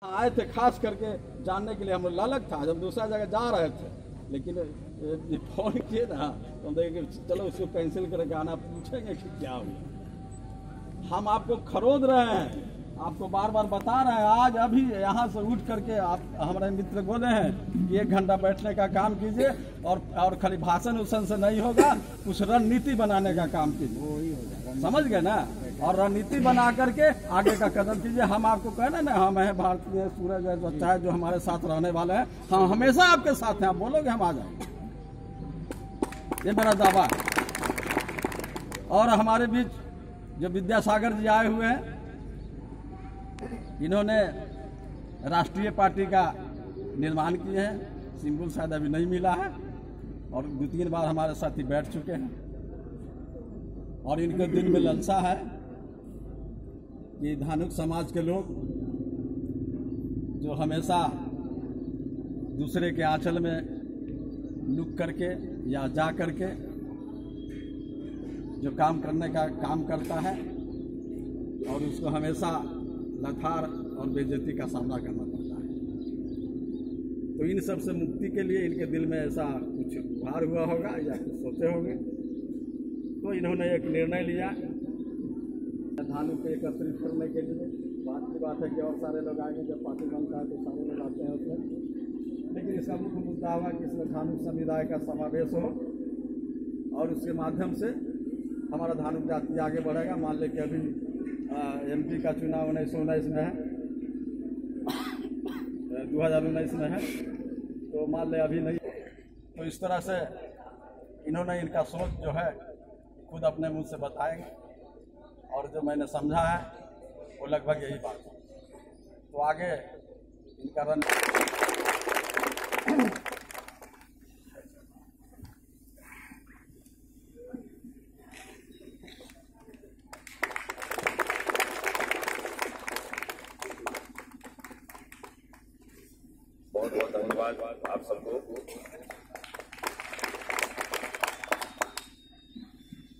आए थे खास करके जानने के लिए, हम लालच था जब दूसरा जगह जा रहे थे, लेकिन फोन किए ना तो हम देखे चलो उसको कैंसिल करके आना, पूछेंगे कि क्या हुआ। हम आपको खरोद रहे हैं, आपको बार बार बता रहे हैं। आज अभी यहाँ से उठ करके आप हमारे मित्र बोले हैं कि 1 घंटा बैठने का काम कीजिए और खाली भाषण उसन से नहीं होगा, कुछ रणनीति बनाने का काम कीजिए, समझ गए ना। और रणनीति बना करके आगे का कदम कीजिए। हम आपको कह रहे हैं ना, हम है भारतीय सूरज है जो अच्छा है, जो हमारे साथ रहने वाले हैं, हम हमेशा आपके साथ हैं। आप बोलोगे हम आ जाएंगे, ये मेरा दावा है। और हमारे बीच जो विद्यासागर जी आए हुए हैं, इन्होंने राष्ट्रीय पार्टी का निर्माण किए हैं। सिंबल शायद अभी नहीं मिला है और 2-3 बार हमारे साथी बैठ चुके हैं। और इनके दिल में लालसा है कि धानुक समाज के लोग जो हमेशा दूसरे के आंचल में लुक करके या जा करके जो काम करने का काम करता है और उसको हमेशा लथार और बेइज्जती का सामना करना पड़ता है, तो इन सब से मुक्ति के लिए इनके दिल में ऐसा कुछ भार हुआ होगा या कुछ सोचे होंगे, तो इन्होंने एक निर्णय लिया धानुक को एकत्रित करने के लिए। बात की बात है कि और सारे लोग आएंगे, जब पार्टी बनता है तो सारे लोग आते हैं उसमें, लेकिन इसका मुख्य मुद्दा हुआ कि इसमें धानुक समुदाय का समावेश हो और उसके माध्यम से हमारा धानुक जाति आगे बढ़ेगा। मान लें कि अभी MP का चुनाव 1919 में है, 2019 में है, तो मान ले अभी नहीं। तो इस तरह से इन्होंने इनका सोच जो है खुद अपने मुंह से बताएंगे, और जो मैंने समझा है वो लगभग यही बात है। तो आगे इनका रन बहुत बहुत धन्यवाद आप सबको।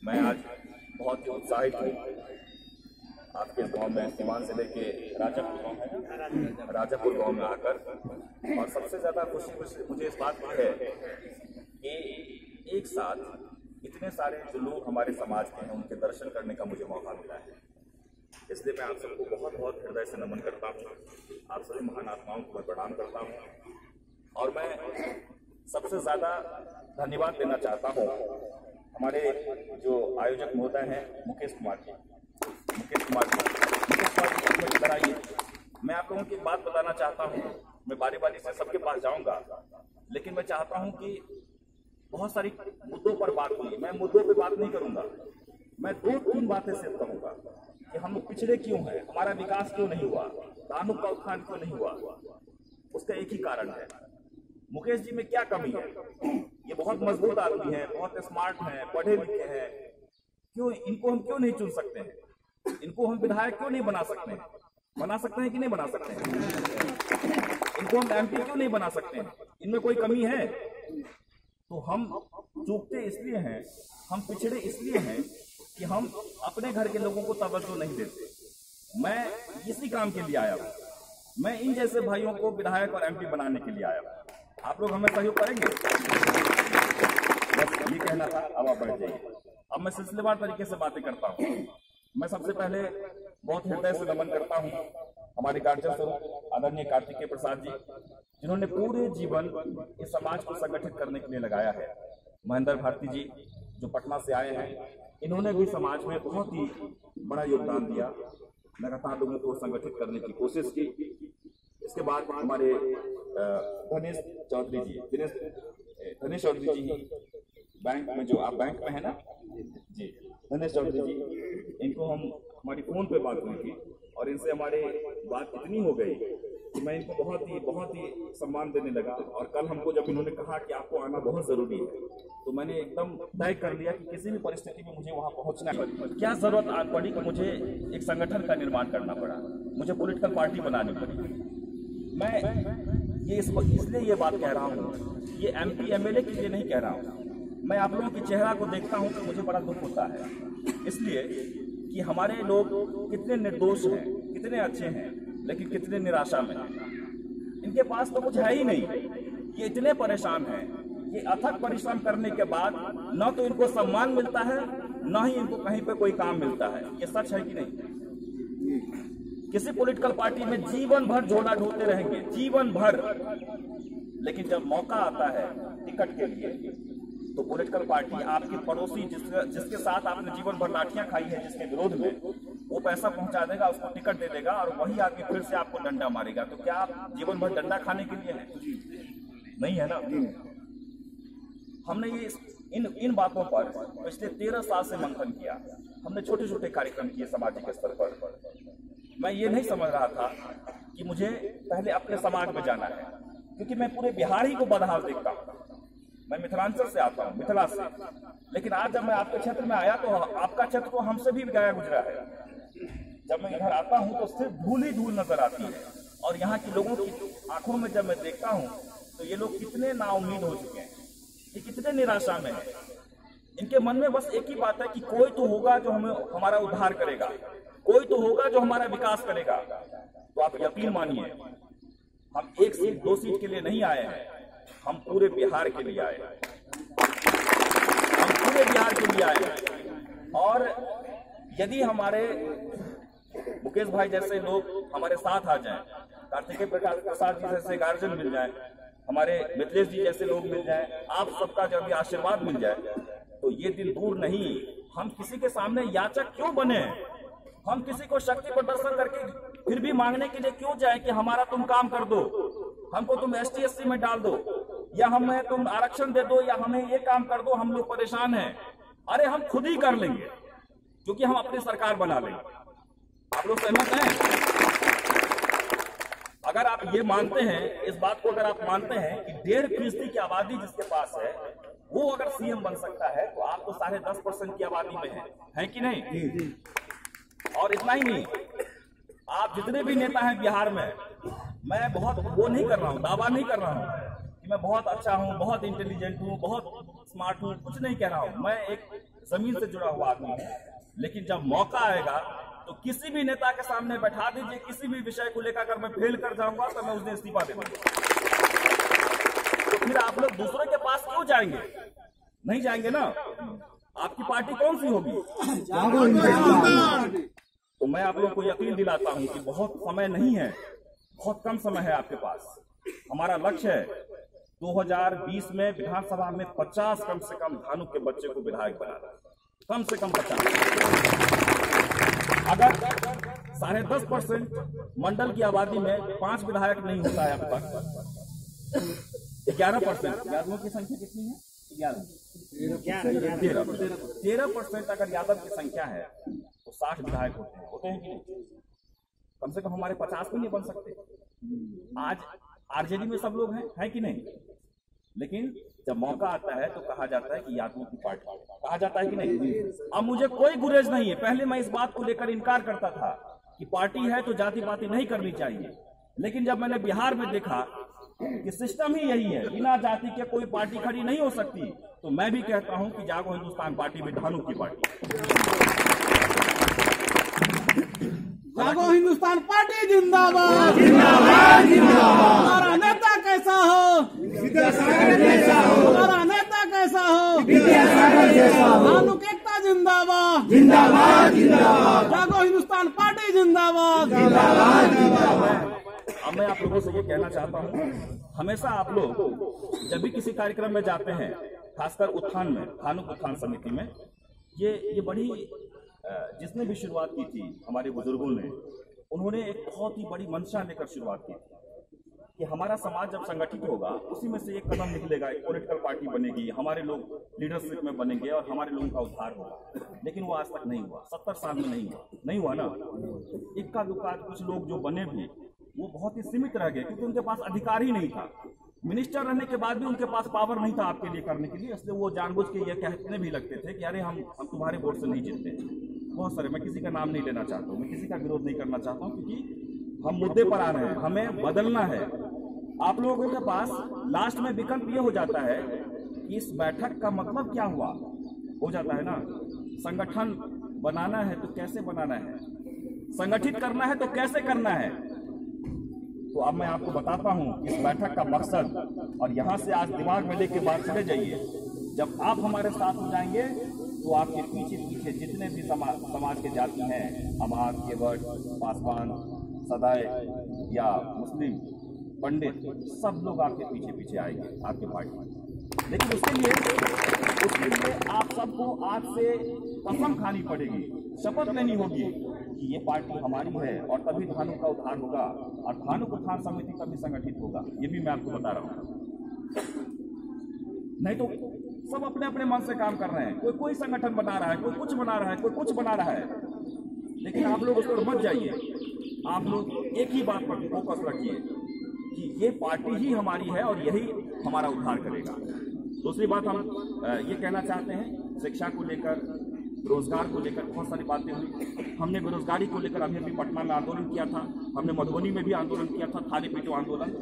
मैं आज बहुत ही उत्साहित हूँ आपके गांव में, सीवान जिले के राजापुर गांव है, राजापुर गांव में आकर। और सबसे ज़्यादा खुशी मुझे इस बात की है कि एक साथ इतने सारे जो लोग हमारे समाज के हैं उनके दर्शन करने का मुझे मौका मिला है। इसलिए मैं आप सबको बहुत बहुत हृदय से नमन करता हूँ। आप सभी महान आत्माओं को मैं प्रणाम करता हूँ। और मैं सबसे ज़्यादा धन्यवाद देना चाहता हूँ हमारे जो आयोजक महोदय हैं मुकेश कुमार जी इधर आइए। मैं आप लोगों की एक बात बताना चाहता हूँ। मैं बारी बारी से सबके पास जाऊँगा, लेकिन मैं चाहता हूँ कि बहुत सारी मुद्दों पर बात हुई, मैं मुद्दों पर बात नहीं करूँगा। मैं 2-3 बातें सिर्फ कहूँगा कि हम लोग पिछड़े क्यों हैं, हमारा विकास क्यों नहीं हुआ, धानुक का उत्थान क्यों नहीं हुआ। उसका एक ही कारण है, मुकेश जी में क्या कमी है। ये बहुत मजबूत आदमी है, बहुत स्मार्ट हैं, पढ़े लिखे हैं, क्यों इनको हम क्यों नहीं चुन सकते हैं, इनको हम विधायक क्यों नहीं बना सकते हैं। बना सकते हैं कि नहीं बना सकते हैं। इनको हम MP क्यों नहीं बना सकते हैं। इनमें कोई कमी है। तो हम चूकते इसलिए हैं, हम पिछड़े इसलिए हैं कि हम अपने घर के लोगों को तवज्जो नहीं देते। मैं इसी काम के लिए आया हूँ। मैं इन जैसे भाइयों को विधायक और MP बनाने के लिए आया हूँ। आप लोग हमें सहयोग करेंगे, बस ये कहना था। अब आप बैठ जाइए। अब मैं सिलसिलेवार तरीके से बातें करता हूँ। मैं सबसे पहले बहुत हृदय से नमन करता हूँ हमारे गार्जियन स्वरूप आदरणीय कार्तिकेय प्रसाद जी, जिन्होंने पूरे जीवन इस समाज को संगठित करने के लिए लगाया है। महेंद्र भारती जी जो पटना से आए हैं, इन्होंने भी समाज में बहुत ही बड़ा योगदान दिया, लगातार लोगों को संगठित करने की कोशिश की। इसके बाद हमारे धनेश चौधरी जी बैंक में, जो आप बैंक में है ना जी, धनेश चौधरी जी, इनको हम हमारी फोन पे बात हुई थी और इनसे हमारे बात इतनी हो गई कि मैं इनको बहुत ही सम्मान देने लगा। और कल हमको जब इन्होंने कहा कि आपको आना बहुत जरूरी है, तो मैंने एकदम तय कर लिया कि किसी भी परिस्थिति में मुझे वहां पहुंचना है। क्या जरूरत पड़ी कि मुझे एक संगठन का निर्माण करना पड़ा, मुझे पॉलिटिकल पार्टी बनानी पड़ी। मैं ये इसलिए ये बात कह रहा हूँ, ये MP MLA के लिए नहीं कह रहा हूँ। मैं आप लोगों के चेहरा को देखता हूँ तो मुझे बड़ा दुख होता है, इसलिए कि हमारे लोग कितने निर्दोष हैं, कितने अच्छे हैं। लेकिन कितने निराशा में हैं। इनके पास तो कुछ है ही नहीं, ये इतने परेशान हैं। ये अथक परिश्रम करने के बाद न तो इनको सम्मान मिलता है, न ही इनको कहीं पे कोई काम मिलता है। ये सच है कि नहीं? किसी पॉलिटिकल पार्टी में जीवन भर झोला ढोते रहेंगे, जीवन भर, लेकिन जब मौका आता है टिकट के लिए तो पॉलिटिकल पार्टी आपकी पड़ोसी जिसके साथ आपने जीवन भर लाठियां खाई है, जिसके विरोध में, वो पैसा पहुंचा देगा, उसको टिकट दे देगा और वही आदमी फिर से आपको डंडा मारेगा। तो क्या आप जीवन भर डंडा खाने के लिए हैं? नहीं है ना। हमने ये इन बातों पर पिछले 13 साल से मंथन किया। हमने छोटे छोटे कार्यक्रम किए सामाजिक स्तर पर। मैं ये नहीं समझ रहा था कि मुझे पहले अपने समाज में जाना है, क्योंकि मैं पूरे बिहार ही को बदहाल देखता हूँ। मैं मिथिलांचल से आता हूँ, मिथिला से, लेकिन आज जब मैं आपके क्षेत्र में आया तो आपका क्षेत्र तो हमसे भी गया गुजरा है। जब मैं इधर आता हूँ तो सिर्फ धूल ही धूल नजर आती है, और यहाँ के लोगों की आंखों में जब मैं देखता हूँ तो ये लोग कितने नाउम्मीद हो चुके हैं, ये कितने निराशा में है। इनके मन में बस एक ही बात है कि कोई तो होगा जो हमें हमारा उद्धार करेगा, कोई तो होगा जो हमारा विकास करेगा। तो आप यकीन मानिए, हम 1 सीट 2 सीट के लिए नहीं आए हैं, हम पूरे बिहार के लिए आए हैं, हम पूरे बिहार के लिए आए हैं। और यदि हमारे मुकेश भाई जैसे लोग हमारे साथ आ जाएं, कार्तिकेय प्रसाद जी जैसे गार्जियन मिल जाएं, हमारे मिथिलेश जी जैसे लोग मिल जाएं, आप सबका जब ये आशीर्वाद मिल जाए तो ये दिन दूर नहीं। हम किसी के सामने याचक क्यों बने? हम किसी को शक्ति प्रदर्शन करके फिर भी मांगने के लिए क्यों जाए कि हमारा तुम काम कर दो, हमको तुम ST SC में डाल दो, या हमें तुम आरक्षण दे दो, या हमें ये काम कर दो, हम लोग परेशान हैं। अरे हम खुद ही कर लेंगे, क्योंकि हम अपनी सरकार बना लेंगे। आप लोग सहमत हैं? अगर आप ये मानते हैं, इस बात को अगर आप मानते हैं कि 1.5% की आबादी जिसके पास है वो अगर CM बन सकता है, तो आप तो 10.5% की आबादी में है कि नहीं? और इतना ही नहीं, आप जितने भी नेता हैं बिहार में, मैं बहुत वो नहीं कर रहा हूँ, दावा नहीं कर रहा हूँ कि मैं बहुत अच्छा हूँ, बहुत इंटेलिजेंट हूँ, बहुत स्मार्ट हूँ, कुछ नहीं कह रहा हूँ। मैं एक जमीन से जुड़ा हुआ आदमी हूँ। लेकिन जब मौका आएगा तो किसी भी नेता के सामने बैठा दीजिए, किसी भी विषय को लेकर अगर मैं फेल कर जाऊंगा तो मैं उस दिन इस्तीफा दे दूंगा। तो फिर आप लोग दूसरे के पास क्यों जाएंगे? नहीं जाएंगे ना। आपकी पार्टी कौन सी होगी? तो मैं आप लोग को यकीन दिलाता हूं कि बहुत समय नहीं है, बहुत कम समय है आपके पास। हमारा लक्ष्य है 2020 में विधानसभा में 50 कम से कम धानुक के बच्चे को विधायक बनाना, कम से कम 50। अगर 10.5% मंडल की आबादी में 5 विधायक नहीं होता है अब तक, 11% यादवों की संख्या कितनी है? 13% अगर यादव की संख्या है तो 60 विधायक होते हैं कि नहीं? कम से कम हमारे 50 भी नहीं बन सकते। आज RJD में सब लोग हैं कि नहीं? लेकिन जब मौका आता है तो कहा जाता है कि यादवों की पार्टी, कहा जाता है कि नहीं? अब मुझे कोई गुरेज नहीं है। पहले मैं इस बात को लेकर इनकार करता था कि पार्टी है तो जाति पाति नहीं करनी चाहिए, लेकिन जब मैंने बिहार में देखा कि सिस्टम ही यही है, बिना जाति के कोई पार्टी खड़ी नहीं हो सकती, तो मैं भी कहता हूं कि जागो हिंदुस्तान पार्टी भी धानुक की पार्टी। जागो हिंदुस्तान पार्टी जिंदाबाद, जिंदाबाद, जिंदाबाद। हमारा नेता कैसा हो? विद्यासागर जैसा हो। हमारा नेता कैसा हो? विद्यासागर जैसा हो। धानुक एकता जिंदाबाद, जिंदाबाद, जिंदाबाद। जागो हिंदुस्तान पार्टी जिंदाबाद, जिंदाबाद, जिंदाबाद। अब मैं आप लोगों से ये कहना चाहता हूँ, हमेशा आप लोग जब भी किसी कार्यक्रम में जाते हैं, खासकर उत्थान में, धानुक उत्थान समिति में, ये बड़ी जिसने भी शुरुआत की थी हमारे बुजुर्गों ने, उन्होंने एक बहुत ही बड़ी मंशा लेकर शुरुआत की थी कि हमारा समाज जब संगठित होगा उसी में से एक कदम निकलेगा, एक पॉलिटिकल पार्टी बनेगी, हमारे लोग लीडरशिप में बनेंगे और हमारे लोगों का उद्धार होगा। लेकिन वो आज तक नहीं हुआ, 70 साल में नहीं हुआ ना। इक्का दुक्का कुछ लोग जो बने भी वो बहुत ही सीमित रह गए, क्योंकि उनके पास अधिकार ही नहीं था। मिनिस्टर रहने के बाद भी उनके पास पावर नहीं था आपके लिए करने के लिए, इसलिए वो जानबूझ के ये कहने भी लगते थे कि अरे हम तुम्हारे वोट से नहीं जीतते। बहुत सारे, मैं किसी का नाम नहीं लेना चाहता हूँ, मैं किसी का विरोध नहीं करना चाहता हूँ, क्योंकि हम मुद्दे पर आ रहे हैं, हमें बदलना है। आप लोगों के पास लास्ट में विकल्प ये हो जाता है कि इस बैठक का मतलब क्या हुआ, हो जाता है ना। संगठन बनाना है तो कैसे बनाना है, संगठित करना है तो कैसे करना है, तो अब मैं आपको बताता हूं इस बैठक का मकसद, और यहाँ से आज दिमाग में लेके बात चले जाइए। जब आप हमारे साथ हो जाएंगे तो आपके पीछे पीछे जितने भी समाज के जाति हैं, अमार, केवट, पासवान, सदाई या मुस्लिम, पंडित, सब लोग आपके पीछे पीछे आएंगे आपके पार्टी। लेकिन उसके लिए आप सबको आज से कसम खानी पड़ेगी, शपथ लेनी होगी कि ये पार्टी हमारी है, और तभी धानु का उद्धार होगा, और धानु उत्थान समिति तभी संगठित होगा। ये भी मैं आपको बता रहा हूँ। नहीं तो सब अपने अपने मन से काम कर रहे हैं, कोई संगठन बना रहा है, कोई कुछ बना रहा है, कोई कुछ बना रहा है। लेकिन आप लोग उस पर मत जाइए। आप लोग एक ही बात पर फोकस रखिए कि ये पार्टी ही हमारी है और यही हमारा उद्धार करेगा। दूसरी बात हम ये कहना चाहते हैं, शिक्षा को लेकर, रोजगार को लेकर बहुत सारी बातें हुई। हमने बेरोजगारी को लेकर अभी पटना में आंदोलन किया था, हमने मधुबनी में भी आंदोलन किया था, थाली पीटो आंदोलन।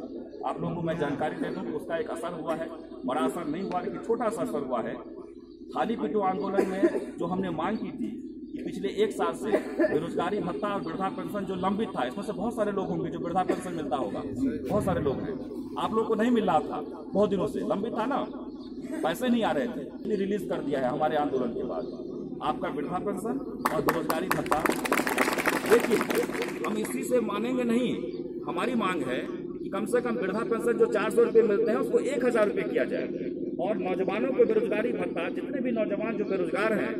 आप लोगों को मैं जानकारी दे दूं कि उसका एक असर हुआ है, बड़ा असर नहीं हुआ लेकिन छोटा सा असर हुआ है। थाली पीटो आंदोलन में जो हमने मांग की थी कि पिछले 1 साल से बेरोजगारी भत्ता और वृद्धा पेंशन जो लंबित था, इसमें से बहुत सारे लोग होंगे जो वृद्धा पेंशन मिलता होगा, बहुत सारे लोग हैं, आप लोगों को नहीं मिल रहा था, बहुत दिनों से लंबित था ना, पैसे नहीं आ रहे थे, रिलीज कर दिया है हमारे आंदोलन के बाद आपका वृद्धा पेंशन और बेरोजगारी भत्ता। देखिए हम इसी से मानेंगे नहीं, हमारी मांग है कि कम से कम वृद्धा पेंशन जो 400 रुपये मिलते हैं उसको 1000 रुपये किया जाए, और नौजवानों को बेरोजगारी भत्ता, जितने भी नौजवान जो बेरोजगार हैं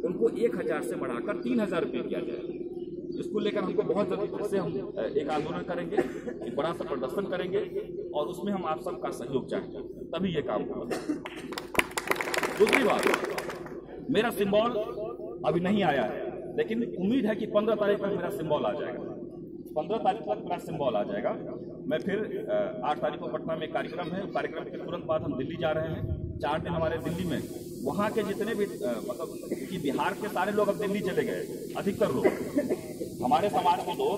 उनको 1000 से बढ़ाकर 3000 रुपये किया जाए। इसको लेकर हमको बहुत जल्दी से हम एक आंदोलन करेंगे, एक बड़ा सा प्रदर्शन करेंगे, और उसमें हम आप सबका सहयोग चाहेंगे, तभी ये काम होगा। दूसरी बात, मेरा सिंबल अभी नहीं आया है, लेकिन उम्मीद है कि 15 तारीख तक मेरा सिंबल आ जाएगा। 15 तारीख तक मेरा सिंबल आ जाएगा। मैं फिर 8 तारीख को पटना में कार्यक्रम है, कार्यक्रम के तुरंत बाद हम दिल्ली जा रहे हैं। 4 दिन हमारे दिल्ली में, वहाँ के जितने भी मतलब कि बिहार के सारे लोग अब दिल्ली चले गए, अधिकतर लोग, हमारे समाज के लोग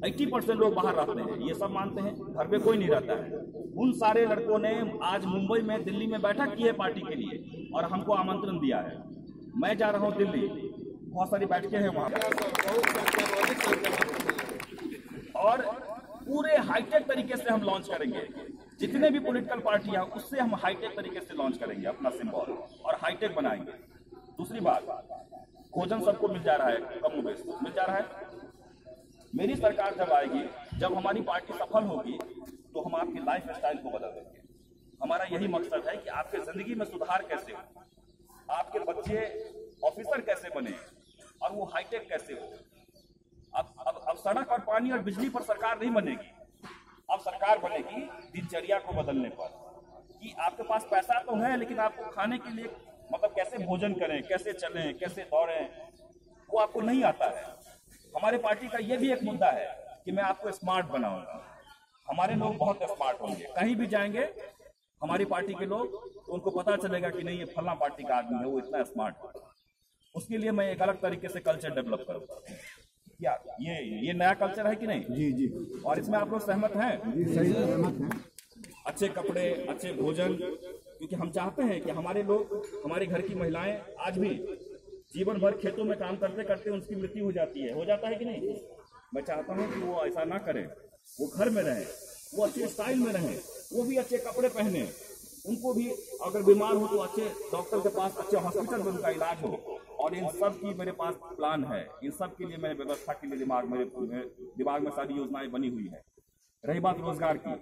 80% लोग बाहर रहते हैं, ये सब मानते हैं, घर पे कोई नहीं रहता है। उन सारे लड़कों ने आज मुंबई में, दिल्ली में बैठक की है पार्टी के लिए, और हमको आमंत्रण दिया है। मैं जा रहा हूँ दिल्ली, बहुत सारी बैठकें हैं वहाँ और पूरे हाईटेक तरीके से हम लॉन्च करेंगे। जितने भी पॉलिटिकल पार्टियां, उससे हम हाईटेक तरीके से लॉन्च करेंगे अपना सिंबल और हाईटेक बनाएंगे। दूसरी बात, भोजन सबको मिल जा रहा है, कम बेश मिल जा रहा है। मेरी सरकार जब आएगी, जब हमारी पार्टी सफल होगी, तो हम आपकी लाइफ स्टाइल को बदल देंगे। हमारा यही मकसद है कि आपके जिंदगी में सुधार कैसे हो, आपके बच्चे ऑफिसर कैसे बने, और वो हाईटेक कैसे हो। अब सड़क और पानी और बिजली पर सरकार नहीं बनेगी, अब सरकार बनेगी दिनचर्या को बदलने पर, कि आपके पास पैसा तो है लेकिन आपको खाने के लिए मतलब कैसे भोजन करें, कैसे चलें, कैसे दौड़ें, वो आपको नहीं आता है। हमारे पार्टी का ये भी एक मुद्दा है कि मैं आपको स्मार्ट बनाऊंगा। हमारे लोग बहुत स्मार्ट होंगे, कहीं भी जाएंगे हमारी पार्टी के लोग, तो उनको पता चलेगा कि नहीं ये फलां पार्टी का आदमी है, वो इतना स्मार्ट है। उसके लिए मैं एक अलग तरीके से कल्चर डेवलप करूंगा। क्या ये नया कल्चर है कि नहीं? जी जी। और इसमें आप लोग सहमत हैं? जी सही सहमत हैं। अच्छे कपड़े, अच्छे भोजन, क्योंकि हम चाहते हैं कि हमारे लोग, हमारे घर की महिलाएं आज भी जीवन भर खेतों में काम करते करते उनकी मृत्यु हो जाती है, हो जाता है कि नहीं? मैं चाहता हूं कि वो ऐसा ना करें, वो घर में रहें, वो अच्छे स्टाइल में रहें, वो भी अच्छे कपड़े पहने, उनको भी अगर बीमार हो तो अच्छे डॉक्टर के पास, अच्छे हॉस्पिटल में उनका इलाज हो। और इन सब की मेरे पास प्लान है, इन सब के लिए मैंने व्यवस्था के लिए मेरे दिमाग में सारी योजनाएं बनी हुई है। रही बात रोजगार की,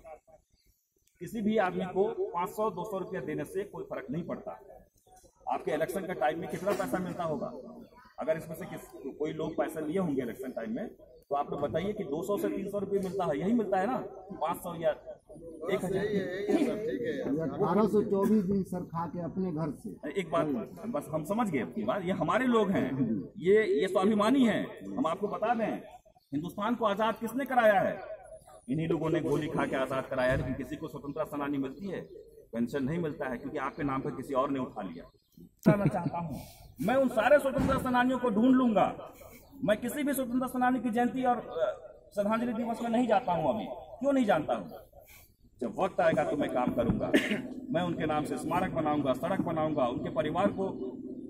किसी भी आदमी को 500-200 रुपया देने से कोई फर्क नहीं पड़ता। आपके इलेक्शन के टाइम में कितना पैसा मिलता होगा? अगर इसमें से कोई लोग पैसा लिए होंगे इलेक्शन टाइम में, तो आप लोग बताइए कि 200 से 300 रुपये मिलता है, यही मिलता है ना? 500 या 1000? 1824 दिन सर खा के अपने घर से। एक बात बस हम समझ गए अपनी बात, ये हमारे लोग हैं, ये स्वाभिमानी हैं। हम आपको बता दें, हिंदुस्तान को आजाद किसने कराया है? इन्हीं लोगों ने गोली खा के आजाद कराया है। लेकिन किसी को स्वतंत्रता सेनानी मिलती है? पेंशन नहीं मिलता है, क्योंकि आपके नाम पर किसी और ने उठा लिया। मैं चाहता हूँ मैं उन सारे स्वतंत्रता सेनानियों को ढूंढ लूंगा। मैं किसी भी स्वतंत्रता सेनानी की जयंती और श्रद्धांजलि दिवस में नहीं जाता हूँ। अभी क्यों नहीं जानता हूँ? जब वक्त आएगा तो मैं काम करूंगा। मैं उनके नाम से स्मारक बनाऊंगा, सड़क बनाऊंगा, उनके परिवार को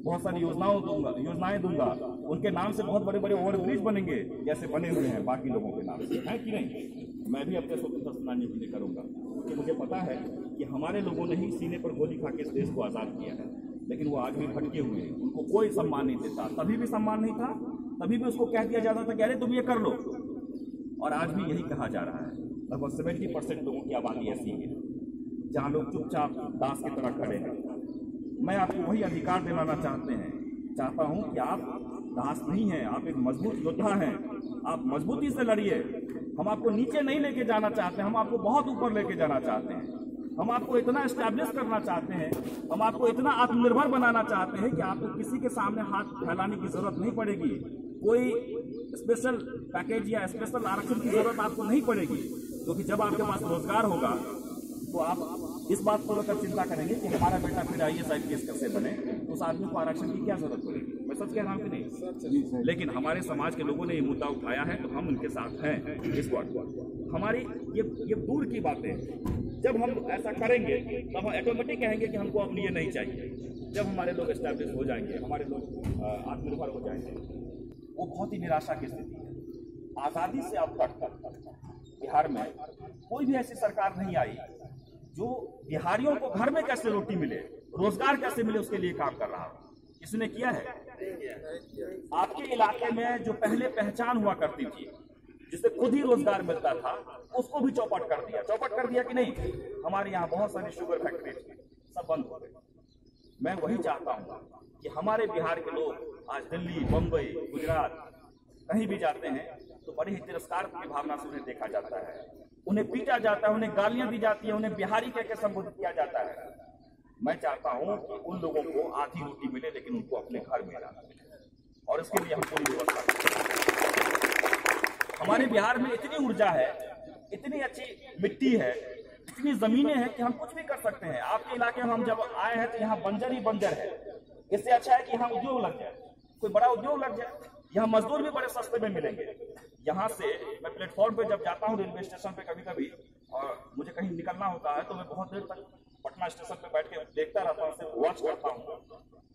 बहुत सारी योजनाएं दूंगा, उनके नाम से बहुत बड़े बड़े ओवरब्रिज बनेंगे जैसे बने हुए हैं बाकी लोगों के नाम से, है कि नहीं। मैं भी अपने स्वतंत्रता सेनानियों के लिए करूंगा, क्योंकि मुझे पता है कि हमारे लोगों ने ही सीने पर गोली खा के इस देश को आज़ाद किया है, लेकिन वो आज भी भटके हुए हैं, उनको कोई सम्मान नहीं देता। तभी भी सम्मान नहीं था, तभी भी उसको कह दिया जाता था कि अरे तुम ये कर लो, और आज भी यही कहा जा रहा है। लगभग 70% लोगों की आबादी ऐसी है जहाँ लोग चुपचाप दास की तरह खड़े हैं। मैं आपको वही अधिकार दिलाना चाहता हूँ कि आप दास नहीं हैं, आप एक मजबूत योद्धा हैं, आप मजबूती से लड़िए। हम आपको नीचे नहीं लेके जाना चाहते, हम आपको बहुत ऊपर लेके जाना चाहते हैं। हम आपको इतना एस्टैब्लिश करना चाहते हैं, हम आपको इतना आत्मनिर्भर बनाना चाहते हैं कि आपको किसी के सामने हाथ फैलाने की जरूरत नहीं पड़ेगी, कोई स्पेशल पैकेज या स्पेशल आरक्षण की जरूरत आपको नहीं पड़ेगी, क्योंकि जब आपके पास रोजगार होगा तो आप इस बात को लेकर चिंता करेंगे कि हमारा बेटा फिर IAS IPS कैसे बने, तो उस आदमी को आरक्षण की क्या जरूरत पड़ेगी। मैं सच कह रहा हूं कि नहीं? लेकिन हमारे समाज के लोगों ने ये मुद्दा उठाया है तो हम उनके साथ हैं। इस बात हमारी ये दूर की बातें हैं। जब हम ऐसा करेंगे तब हम ऑटोमेटिक कहेंगे कि हमको अब ये नहीं चाहिए। जब हमारे लोग एस्टैब्लिश हो जाएंगे, हमारे लोग आत्मनिर्भर हो जाएंगे, वो बहुत ही निराशा की स्थिति है। आज़ादी से अब तक बिहार में कोई भी ऐसी सरकार नहीं आई जो बिहारियों को घर में कैसे रोटी मिले, रोजगार कैसे मिले, उसके लिए काम कर रहा हो। किसने किया है? आपके इलाके में जो पहले पहचान हुआ करती थी, जिससे खुद ही रोजगार मिलता था, उसको भी चौपट कर दिया कि नहीं? हमारे यहाँ बहुत सारी शुगर फैक्ट्री थी, सब बंद हो गई। मैं वही चाहता हूँ कि हमारे बिहार के लोग आज दिल्ली, बम्बई, गुजरात कहीं भी जाते हैं तो बड़ी ही तिरस्कार की भावना से उन्हें देखा जाता है, उन्हें पीटा जाता है, उन्हें गालियां दी जाती है, उन्हें बिहारी कह के संबोधित किया जाता है। मैं चाहता हूं कि उन लोगों को आधी रोटी मिले, लेकिन उनको अपने घर में रहना मिले, और इसके लिए हम पूरी व्यवस्था करें। हमारे बिहार में इतनी ऊर्जा है, इतनी अच्छी मिट्टी है, इतनी जमीनें हैं कि हम कुछ भी कर सकते हैं। आपके इलाके में हम जब आए हैं तो यहाँ बंजर ही बंजर है। इससे अच्छा है कि यहाँ उद्योग लग जाए, कोई बड़ा उद्योग लग जाए, यहाँ मजदूर भी बड़े सस्ते में मिलेंगे। यहाँ से मैं प्लेटफॉर्म पे जब जाता हूँ रेलवे स्टेशन पे कभी और मुझे कहीं निकलना होता है तो मैं बहुत देर तक पटना स्टेशन पे बैठ के देखता रहता हूँ, सिर्फ वॉच करता हूँ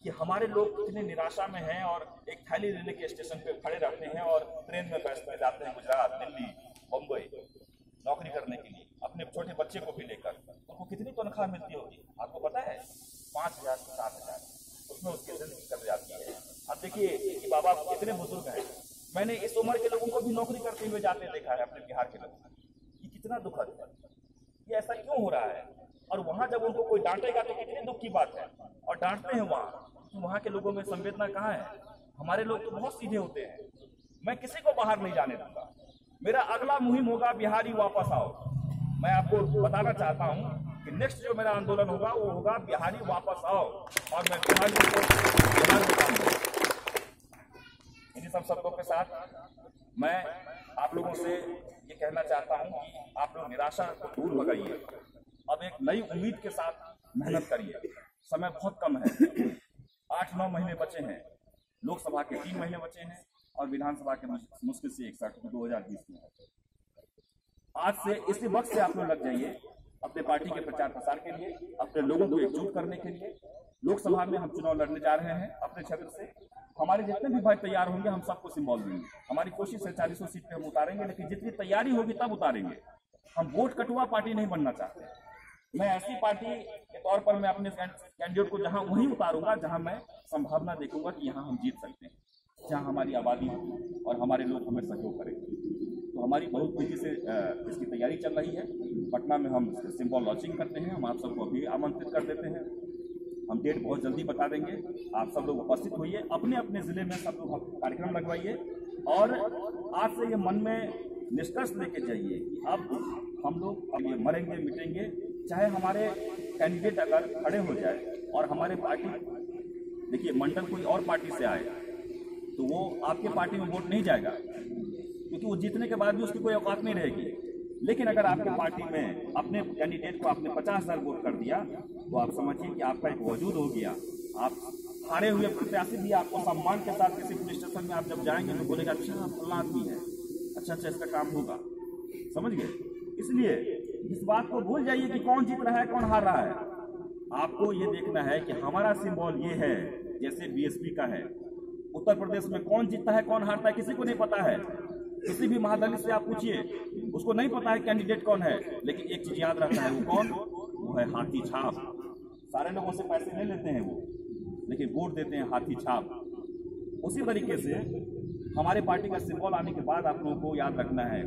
कि हमारे लोग कितने निराशा में हैं और एक थैली रेलवे के स्टेशन पे खड़े रहते हैं और ट्रेन में बैठते जाते हैं गुजरात, दिल्ली, मुंबई नौकरी करने के लिए, अपने छोटे बच्चे को भी लेकर। उनको कितनी तनख्वाह मिलती होगी आपको पता है? 5,000 से 7,000, उसमें उसकी जिंदगी कट जाती है। अब देखिए कि बाबा कितने बुजुर्ग हैं, मैंने इस उम्र के लोगों को भी नौकरी करते हुए जाते देखा है अपने बिहार के लोगों को। ये कितना दुखद है, ये ऐसा क्यों हो रहा है? और वहां जब उनको कोई डांटेगा तो कितनी दुख की बात है, और डांटते हैं वहां के लोगों में संवेदना कहाँ है? हमारे लोग तो बहुत सीधे होते हैं। मैं किसी को बाहर नहीं जाने दूंगा, मेरा अगला मुहिम होगा बिहारी वापस आओ। मैं आपको बताना चाहता हूँ कि नेक्स्ट जो मेरा आंदोलन होगा वो होगा बिहारी वापस आओ, और मैं बिहारियों को बिहार में काम करूँ। इन्हीं सब शब्दों के साथ मैं आप लोगों से ये कहना चाहता हूँ कि आप लोग निराशा को दूर भगाइए, अब एक नई उम्मीद के साथ मेहनत करिए। समय बहुत कम है, 8-9 महीने बचे हैं, लोकसभा के 3 महीने बचे हैं और विधानसभा के मुश्किल से 61 2020 में। आज से इसी वक्त से आप लोग लग जाइए अपने पार्टी के प्रचार प्रसार के लिए, अपने लोगों को एकजुट करने के लिए। लोकसभा में हम चुनाव लड़ने जा रहे हैं अपने क्षेत्र से। हमारे जितने भी भाई तैयार होंगे हम सबको सिंबल देंगे। हमारी कोशिश है 400 सीट पे हम उतारेंगे, लेकिन जितनी तैयारी होगी तब उतारेंगे। हम वोट कटुआ पार्टी नहीं बनना चाहते। मैं ऐसी पार्टी के तौर पर मैं अपने कैंडिडेट को जहां वहीं उतारूंगा जहां मैं संभावना देखूंगा कि यहाँ हम जीत सकते हैं, जहां हमारी आबादी हो और हमारे लोग हमें सहयोग करेंगे। तो हमारी बहुत तेजी से इसकी तैयारी चल रही है। पटना में हम सिंबल लॉन्चिंग करते हैं, हम आप सबको अभी आमंत्रित कर देते हैं। हम डेट बहुत जल्दी बता देंगे, आप सब लोग उपस्थित होइए, अपने अपने जिले में सब लोग कार्यक्रम लगवाइए और आज से ये मन में निष्कर्ष लेके जाइए कि अब हम लोग अब ये मरेंगे मिटेंगे, चाहे हमारे कैंडिडेट अगर खड़े हो जाए और हमारे पार्टी, देखिए मंडल कोई और पार्टी से आए तो वो आपके पार्टी में वोट नहीं जाएगा, क्योंकि वो जीतने के बाद भी उसकी कोई औकात नहीं रहेगी। लेकिन अगर आपके पार्टी में अपने कैंडिडेट को आपने 50,000 वोट कर दिया तो आप समझिए कि आपका एक वजूद हो गया। आप हारे हुए प्रत्याशी भी आपको सम्मान के साथ किसी पुलिस स्टेशन में आप जब जाएंगे तो बोलेगा अच्छा फल्ला आदमी है, अच्छा इसका काम होगा, समझ गए? इसलिए इस बात को भूल जाइए कि कौन जीत रहा है कौन हार रहा है। आपको ये देखना है कि हमारा सिंबल ये है जैसे बीएसपी का है। उत्तर प्रदेश में कौन जीतता है कौन हारता है किसी को नहीं पता है। किसी भी महादलित से आप पूछिए, उसको नहीं पता है कैंडिडेट कौन है, लेकिन एक चीज याद रहता है, वो कौन? वो है हाथी छाप। सारे लोगों से पैसे नहीं लेते हैं वो, लेकिन वोट देते हैं हाथी छाप। उसी तरीके से हमारे पार्टी का सिंबल आने के बाद आप लोगों को याद रखना है